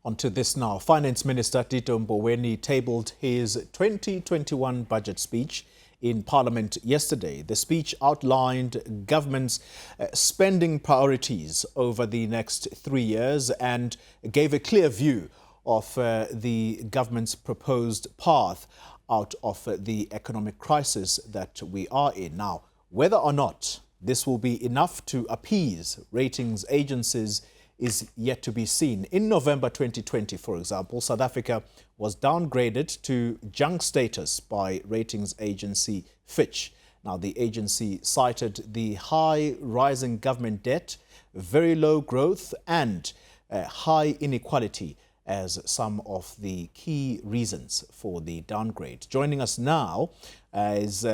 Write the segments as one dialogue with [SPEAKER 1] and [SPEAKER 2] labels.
[SPEAKER 1] Onto this now. Finance Minister Tito Mboweni tabled his 2021 budget speech in Parliament yesterday. The speech outlined government's spending priorities over the next 3 years and gave a clear view of the government's proposed path out of the economic crisis that we are in. Now, whether or not this will be enough to appease ratings agencies is yet to be seen. In November 2020, for example, South Africa was downgraded to junk status by ratings agency Fitch. Now, the agency cited the high rising government debt, very low growth and high inequality as some of the key reasons for the downgrade. Joining us now is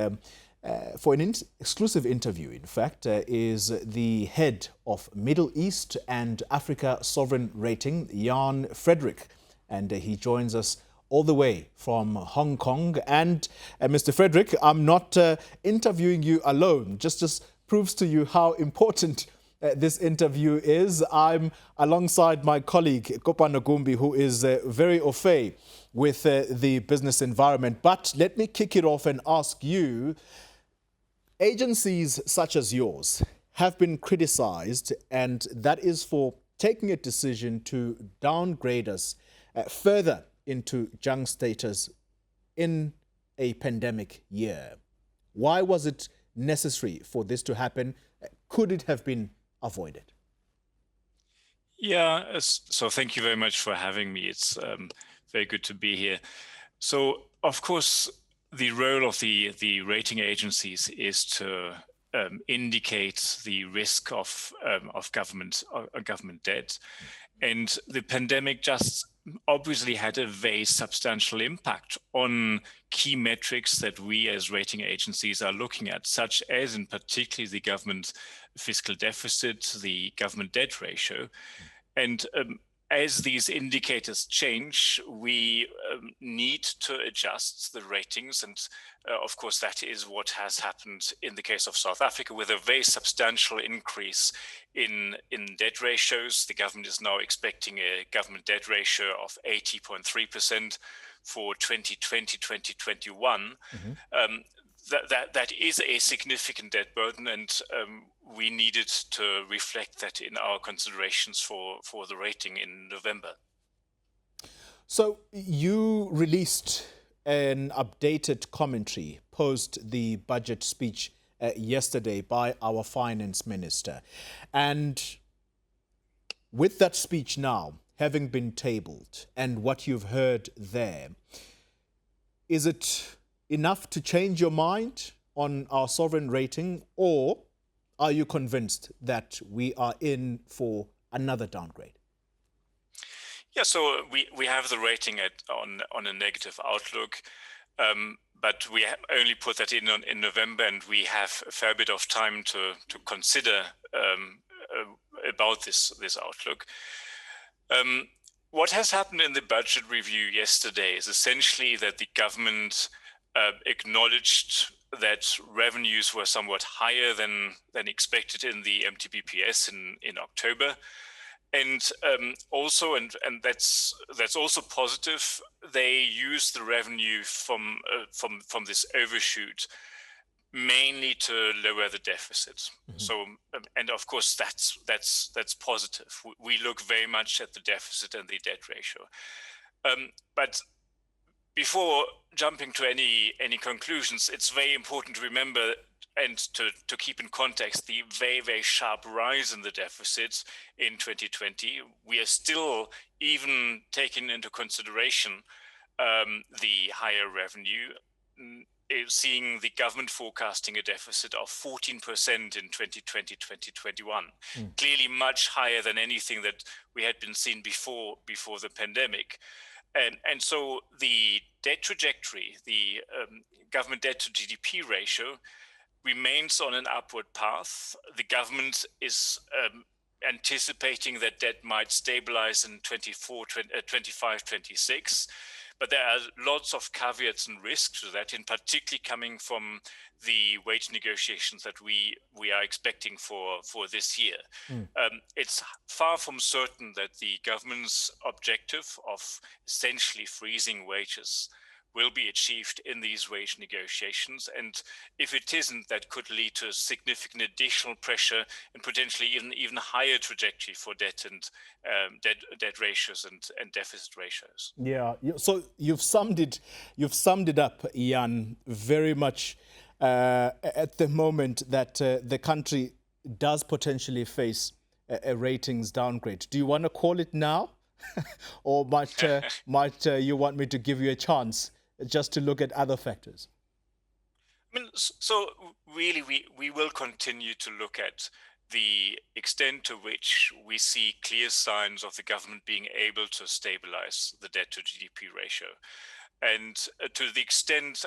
[SPEAKER 1] for an exclusive interview, in fact, is the head of Middle East and Africa Sovereign Rating, Friederich, and he joins us all the way from Hong Kong. And Mr. Friederich, I'm not interviewing you alone, just proves to you how important this interview is. I'm alongside my colleague, Kopano Gumbi, who is very au fait with the business environment. But let me kick it off and ask you, agencies such as yours have been criticized, and that is for taking a decision to downgrade us further into junk status in a pandemic year. Why was it necessary for this to happen? Could it have been avoided?
[SPEAKER 2] Yeah, so thank you very much for having me. It's very good to be here. So, of course, the role of the rating agencies is to indicate the risk of government debt, and the pandemic just obviously had a very substantial impact on key metrics that we as rating agencies are looking at, such as in particular the government fiscal deficit, the government debt ratio, and as these indicators change, we need to adjust the ratings. And of course, that is what has happened in the case of South Africa, with a very substantial increase in debt ratios. The government is now expecting a government debt ratio of 80.3% for 2020-2021. That is a significant debt burden, and we needed to reflect that in our considerations for the rating in November.
[SPEAKER 1] So you released an updated commentary post the budget speech yesterday by our finance minister. And with that speech now having been tabled and what you've heard there, is it enough to change your mind on our sovereign rating, or are you convinced that we are in for another downgrade?
[SPEAKER 2] Yeah, so we have the rating on a negative outlook, but we only put that in November, and we have a fair bit of time to consider about this outlook. What has happened in the budget review yesterday is essentially that the government acknowledged that revenues were somewhat higher than expected in the MTBPS in October, and also, and that's also positive, they used the revenue from this overshoot mainly to lower the deficit. Mm-hmm. So, and of course, that's positive. We look very much at the deficit and the debt ratio, but before jumping to any conclusions, it's very important to remember and to keep in context the very, very sharp rise in the deficit in 2020. We are still, even taking into consideration the higher revenue, seeing the government forecasting a deficit of 14% in 2020-2021, clearly much higher than anything that we had been seeing before the pandemic. And so the debt trajectory, the government debt to GDP ratio, remains on an upward path. The government is anticipating that debt might stabilize in 25, 26. But there are lots of caveats and risks to that, in particular coming from the wage negotiations that we are expecting for this year. It's far from certain that the government's objective of essentially freezing wages will be achieved in these wage negotiations. And if it isn't, that could lead to significant additional pressure and potentially even higher trajectory for debt and debt ratios and deficit ratios.
[SPEAKER 1] Yeah. So you've summed it up, Ian, very much at the moment that the country does potentially face a ratings downgrade. Do you want to call it now, or might you want me to give you a chance just to look at other factors?
[SPEAKER 2] I mean, so really, we will continue to look at the extent to which we see clear signs of the government being able to stabilize the debt to GDP ratio. And to the extent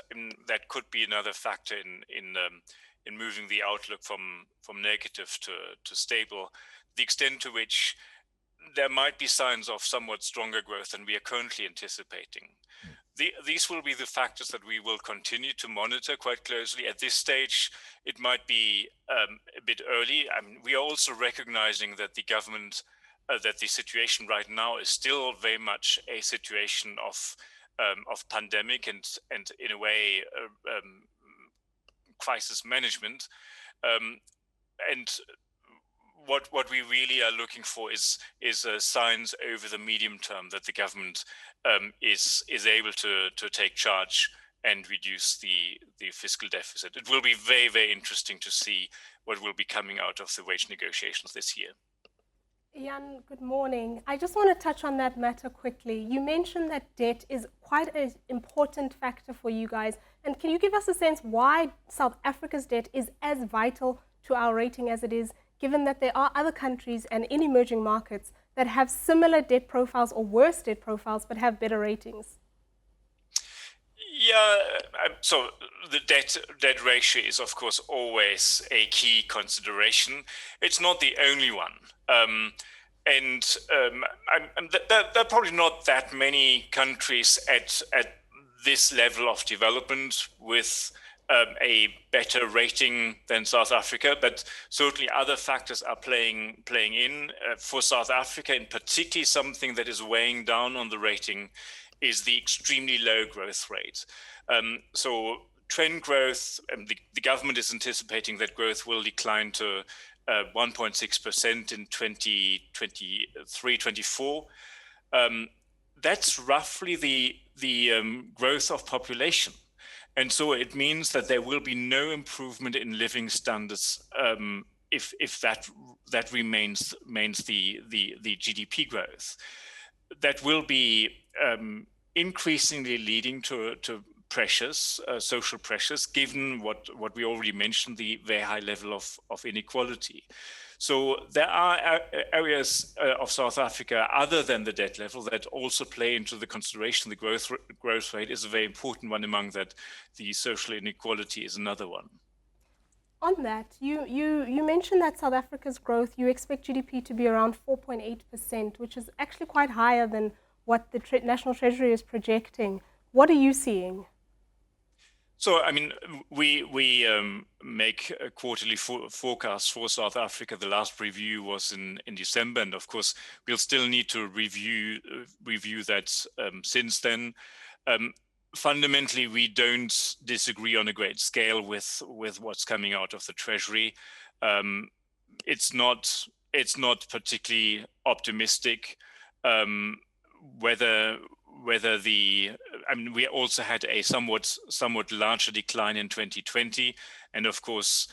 [SPEAKER 2] that could be another factor in moving the outlook from negative to stable, the extent to which there might be signs of somewhat stronger growth than we are currently anticipating. These will be the factors that we will continue to monitor quite closely. At this stage, it might be a bit early. I mean, we are also recognizing that the government, that the situation right now is still very much a situation of pandemic and in a way crisis management. And what we really are looking for is signs over the medium term that the government is able to take charge and reduce the fiscal deficit. It will be very, very interesting to see what will be coming out of the wage negotiations this year.
[SPEAKER 3] Jan, good morning. I just want to touch on that matter quickly. You mentioned that debt is quite an important factor for you guys. And can you give us a sense why South Africa's debt is as vital to our rating as it is, given that there are other countries and in emerging markets that have similar debt profiles or worse debt profiles but have better ratings?
[SPEAKER 2] Yeah, so the debt ratio is, of course, always a key consideration. It's not the only one. There are probably not that many countries at this level of development with a better rating than South Africa, but certainly other factors are playing in. For South Africa in particular, something that is weighing down on the rating is the extremely low growth rate. So trend growth, the government is anticipating that growth will decline to 1.6% in 2023-24. That's roughly the growth of population. And so it means that there will be no improvement in living standards if that remains the GDP growth. That will be increasingly leading to pressures, social pressures, given what we already mentioned, the very high level of inequality. So there are areas of South Africa other than the debt level that also play into the consideration. The growth rate is a very important one among that. The social inequality is another one.
[SPEAKER 3] On that, you mentioned that South Africa's growth, you expect GDP to be around 4.8%, which is actually quite higher than what the National Treasury is projecting. What are you seeing?
[SPEAKER 2] So, I mean, we make a quarterly forecast for South Africa. The last review was in December, and of course, we'll still need to review that since then. Fundamentally, we don't disagree on a great scale with what's coming out of the Treasury. It's not particularly optimistic. We also had a somewhat larger decline in 2020, and of course,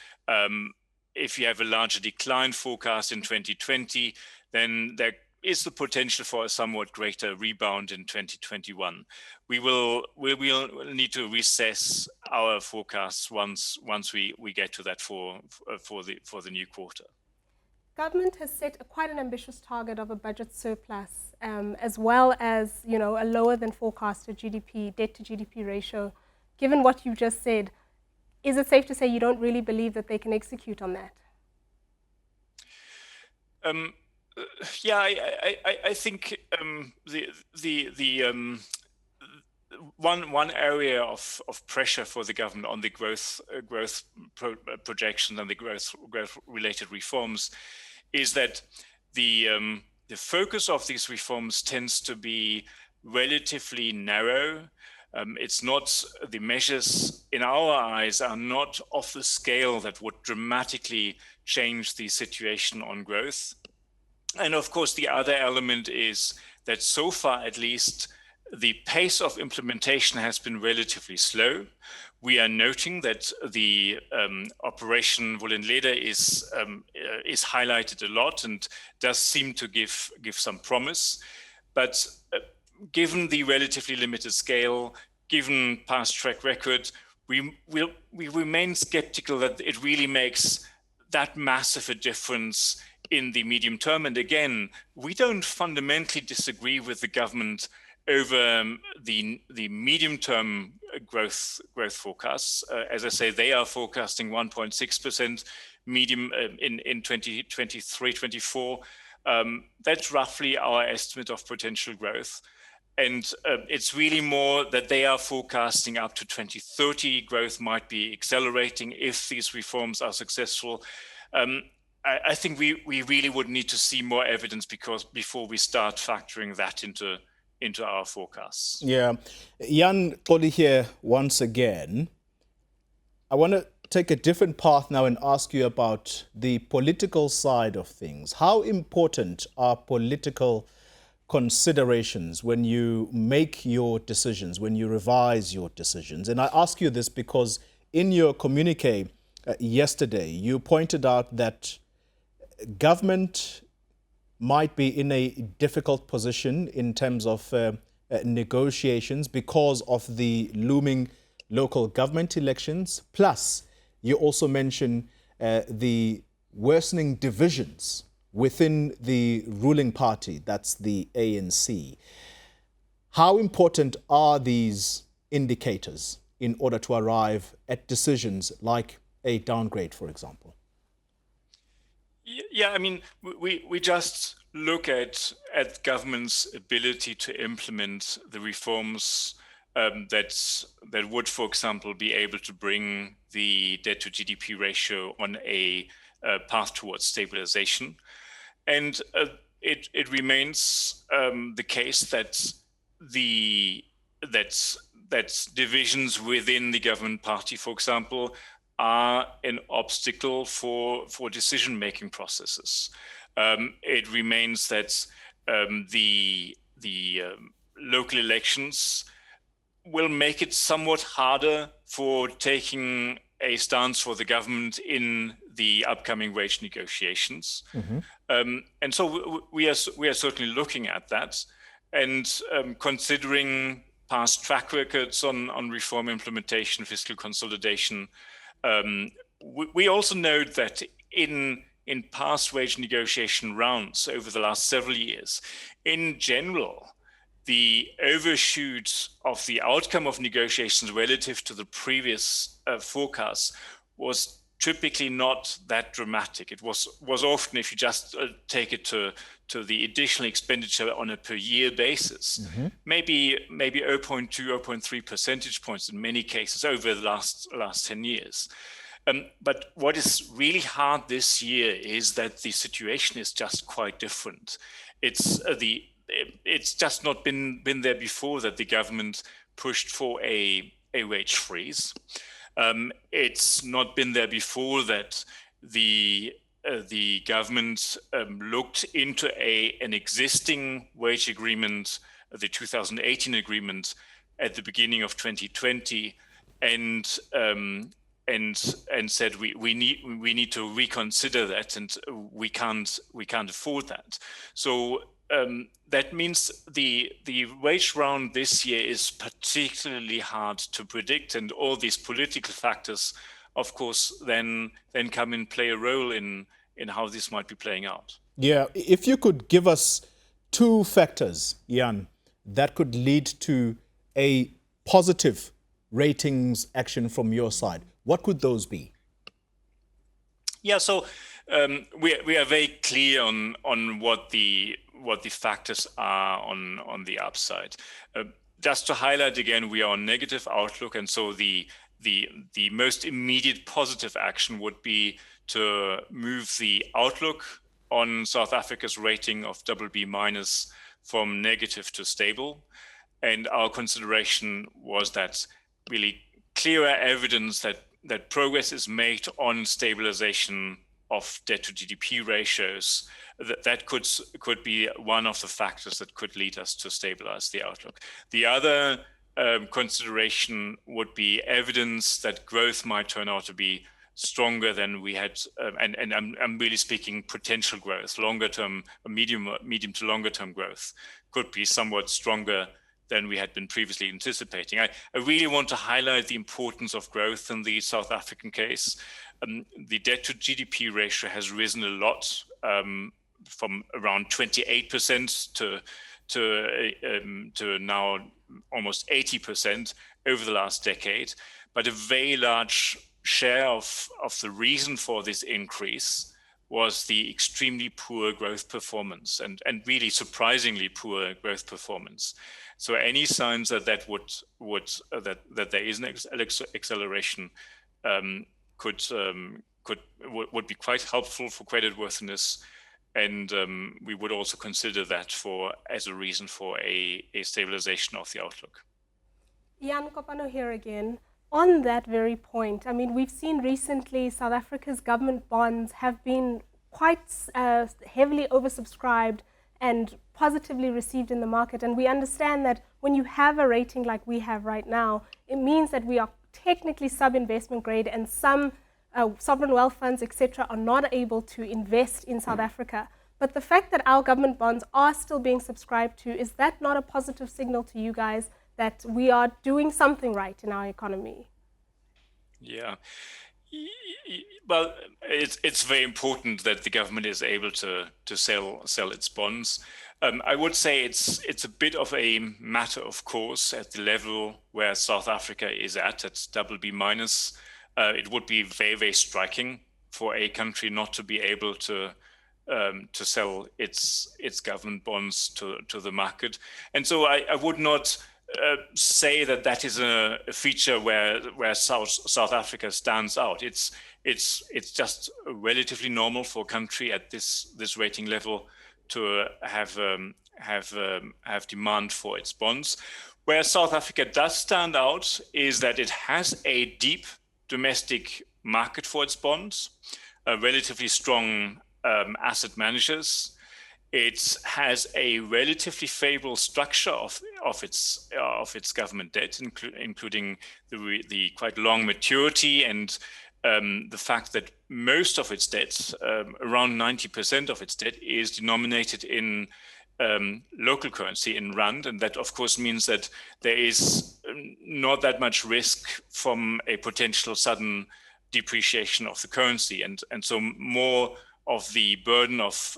[SPEAKER 2] if you have a larger decline forecast in 2020, then there is the potential for a somewhat greater rebound in 2021. We will need to reassess our forecasts once we get to that for the new quarter.
[SPEAKER 3] Government has set quite an ambitious target of a budget surplus, as well as a lower than forecasted GDP, debt to GDP ratio. Given what you just said, is it safe to say you don't really believe that they can execute on that?
[SPEAKER 2] Yeah, I think one area of pressure for the government on the growth projections and the growth related reforms is that the focus of these reforms tends to be relatively narrow. It's not, the measures in our eyes are not of the scale that would dramatically change the situation on growth. And of course, the other element is that so far, at least, the pace of implementation has been relatively slow. We are noting that the Operation Vulindlela is highlighted a lot and does seem to give some promise. But given the relatively limited scale, given past track record, we remain skeptical that it really makes that massive a difference in the medium term. And again, we don't fundamentally disagree with the government over the medium term growth forecasts. As I say, they are forecasting 1.6% medium in 2023-24. That's roughly our estimate of potential growth. And it's really more that they are forecasting up to 2030 growth might be accelerating if these reforms are successful. I think we really would need to see more evidence before we start factoring that into our forecasts.
[SPEAKER 1] Yeah. Jan Koli here once again. I want to take a different path now and ask you about the political side of things. How important are political considerations when you make your decisions, when you revise your decisions? And I ask you this because in your communique yesterday, you pointed out that government might be in a difficult position in terms of negotiations because of the looming local government elections. Plus, you also mention the worsening divisions within the ruling party, that's the ANC. How important are these indicators in order to arrive at decisions like a downgrade, for example?
[SPEAKER 2] Yeah, I mean, we just look at government's ability to implement the reforms that would, for example, be able to bring the debt to GDP ratio on a path towards stabilization. And it remains the case that that divisions within the government party, for example, are an obstacle for decision-making processes. It remains that the local elections will make it somewhat harder for taking a stance for the government in the upcoming wage negotiations. Mm-hmm. And so we are certainly looking at that and considering past track records on reform implementation, fiscal consolidation. We also note that in past wage negotiation rounds over the last several years, in general, the overshoot of the outcome of negotiations relative to the previous forecast was typically not that dramatic. It was often, if you just take it to the additional expenditure on a per year basis, mm-hmm. maybe 0.2, 0.3 percentage points in many cases over the last 10 years. But what is really hard this year is that the situation is just quite different. It's just not been there before that the government pushed for a wage freeze. It's not been there before that the government looked into an existing wage agreement, the 2018 agreement, at the beginning of 2020, and said we need to reconsider that, and we can't afford that. So that means the wage round this year is particularly hard to predict, and all these political factors, of course, then come and play a role in how this might be playing out.
[SPEAKER 1] Yeah, if you could give us two factors, Jan, that could lead to a positive ratings action from your side, what could those be?
[SPEAKER 2] Yeah, so we are very clear on what the factors are on the upside. just to highlight again, we are on negative outlook, and so the most immediate positive action would be to move the outlook on South Africa's rating of BB minus from negative to stable. And our consideration was that really clearer evidence that progress is made on stabilization of debt to GDP ratios, that could be one of the factors that could lead us to stabilize the outlook. The other consideration would be evidence that growth might turn out to be stronger than we had, and I'm really speaking potential growth, longer term, medium to longer term growth could be somewhat stronger than we had been previously anticipating. I really want to highlight the importance of growth in the South African case. The debt to GDP ratio has risen a lot, from around 28% to now almost 80% over the last decade. But a very large share of the reason for this increase was the extremely poor growth performance, and really surprisingly poor growth performance. So any signs that that there is an acceleration would be quite helpful for creditworthiness, and we would also consider that as a reason for a stabilization of the outlook.
[SPEAKER 3] Jan Kopano here again. On that very point, I mean, we've seen recently South Africa's government bonds have been quite heavily oversubscribed and positively received in the market. And we understand that when you have a rating like we have right now, it means that we are technically sub-investment grade, and some sovereign wealth funds, etc., are not able to invest in South Africa. But the fact that our government bonds are still being subscribed to, is that not a positive signal to you guys that we are doing something right in our economy?
[SPEAKER 2] Yeah. Well, it's very important that the government is able to sell its bonds. I would say it's a bit of a matter of course at the level where South Africa is at BB minus. It would be very, very striking for a country not to be able to sell its government bonds to the market, and so I would not say that is a feature where South Africa stands out. It's just relatively normal for a country at this rating level to have demand for its bonds. Where South Africa does stand out is that it has a deep domestic market for its bonds, relatively strong asset managers. It has a relatively favorable structure of its government debt, including the quite long maturity and the fact that most of its debt, around 90% of its debt, is denominated in local currency, in rand, and that of course means that there is not that much risk from a potential sudden depreciation of the currency, and so more of the burden of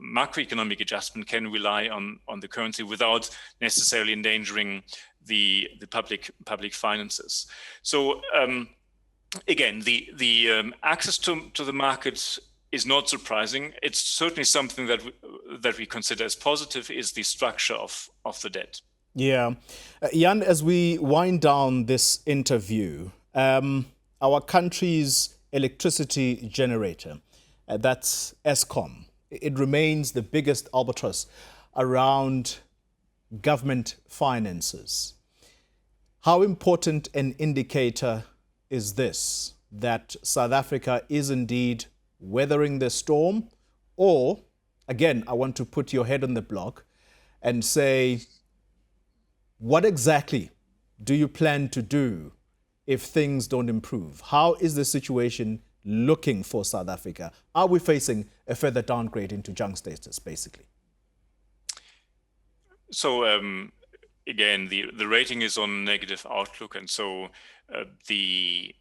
[SPEAKER 2] macroeconomic adjustment can rely on the currency without necessarily endangering the public finances. So again, the access to the market is not surprising. It's certainly something that we consider as positive, is the structure of the debt.
[SPEAKER 1] Yeah. Jan, as we wind down this interview, our country's electricity generator, that's Eskom, it remains the biggest albatross around government finances. How important an indicator is this, that South Africa is indeed weathering the storm? Or, again, I want to put your head on the block and say, what exactly do you plan to do if things don't improve? How is the situation looking for South Africa? Are we facing a further downgrade into junk status, basically?
[SPEAKER 2] So again, the rating is on negative outlook, and so the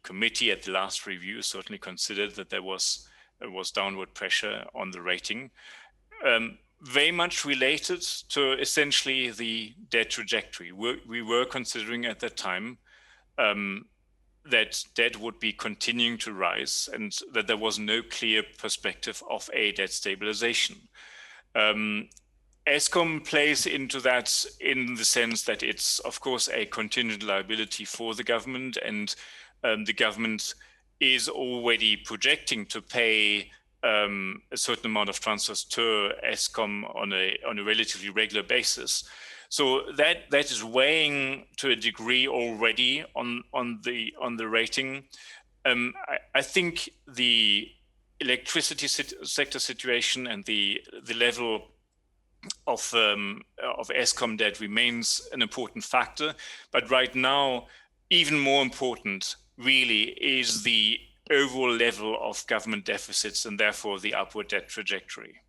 [SPEAKER 2] committee at the last review certainly considered that there was downward pressure on the rating, very much related to essentially the debt trajectory. We were considering at that time that debt would be continuing to rise and that there was no clear perspective of a debt stabilization. Eskom plays into that in the sense that it's, of course, a contingent liability for the government, and the government is already projecting to pay a certain amount of transfers to Eskom on a relatively regular basis. So that is weighing to a degree already on the rating. I think the electricity sector situation and the level of Eskom debt remains an important factor, but right now, even more important really is the overall level of government deficits and therefore the upward debt trajectory.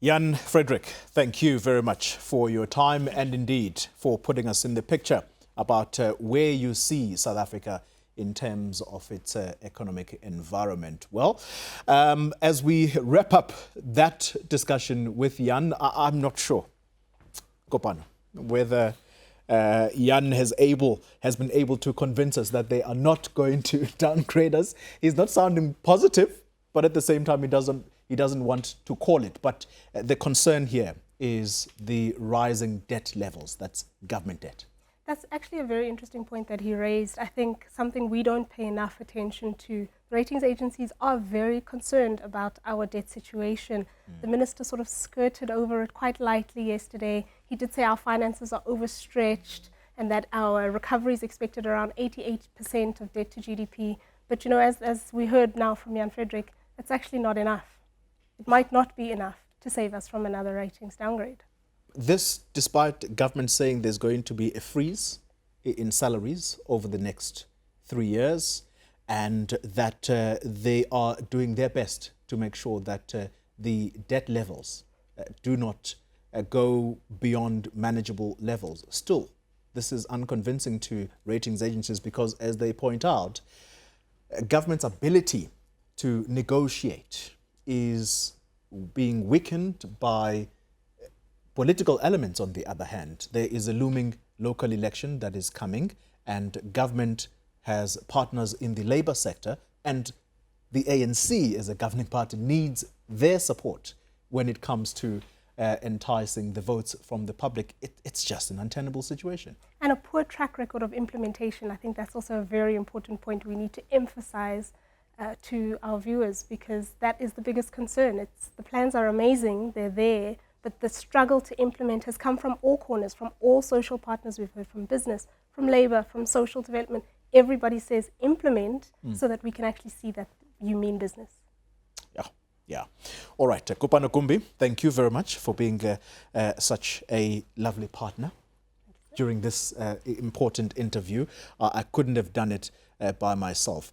[SPEAKER 1] Jan Friederich, thank you very much for your time and indeed for putting us in the picture about where you see South Africa in terms of its economic environment. Well, as we wrap up that discussion with Jan, I'm not sure, Kopano, whether Jan has been able to convince us that they are not going to downgrade us. He's not sounding positive, but at the same time, he doesn't want to call it. But the concern here is the rising debt levels. That's government debt.
[SPEAKER 3] That's actually a very interesting point that he raised. I think something we don't pay enough attention to. Ratings agencies are very concerned about our debt situation. The minister sort of skirted over it quite lightly yesterday. He did say our finances are overstretched and that our recovery is expected around 88% of debt to GDP. But, you know, as we heard now from Jan Friederich, it's actually not enough. It might not be enough to save us from another ratings downgrade.
[SPEAKER 1] This, despite government saying there's going to be a freeze in salaries over the next 3 years, and that they are doing their best to make sure that the debt levels do not go beyond manageable levels. Still, this is unconvincing to ratings agencies because, as they point out, government's ability to negotiate is being weakened by political elements. On the other hand, there is a looming local election that is coming, and government has partners in the labour sector, and the ANC as a governing party needs their support when it comes to enticing the votes from the public. It's just an untenable situation.
[SPEAKER 3] And a poor track record of implementation. I think that's also a very important point we need to emphasize to our viewers, because that is the biggest concern. The plans are amazing, they're there, but the struggle to implement has come from all corners, from all social partners. We've heard from business, from labour, from social development. Everybody says implement so that we can actually see that you mean business.
[SPEAKER 1] Yeah. All right, Kopano Kumbi, thank you very much for being such a lovely partner during this important interview. I couldn't have done it by myself.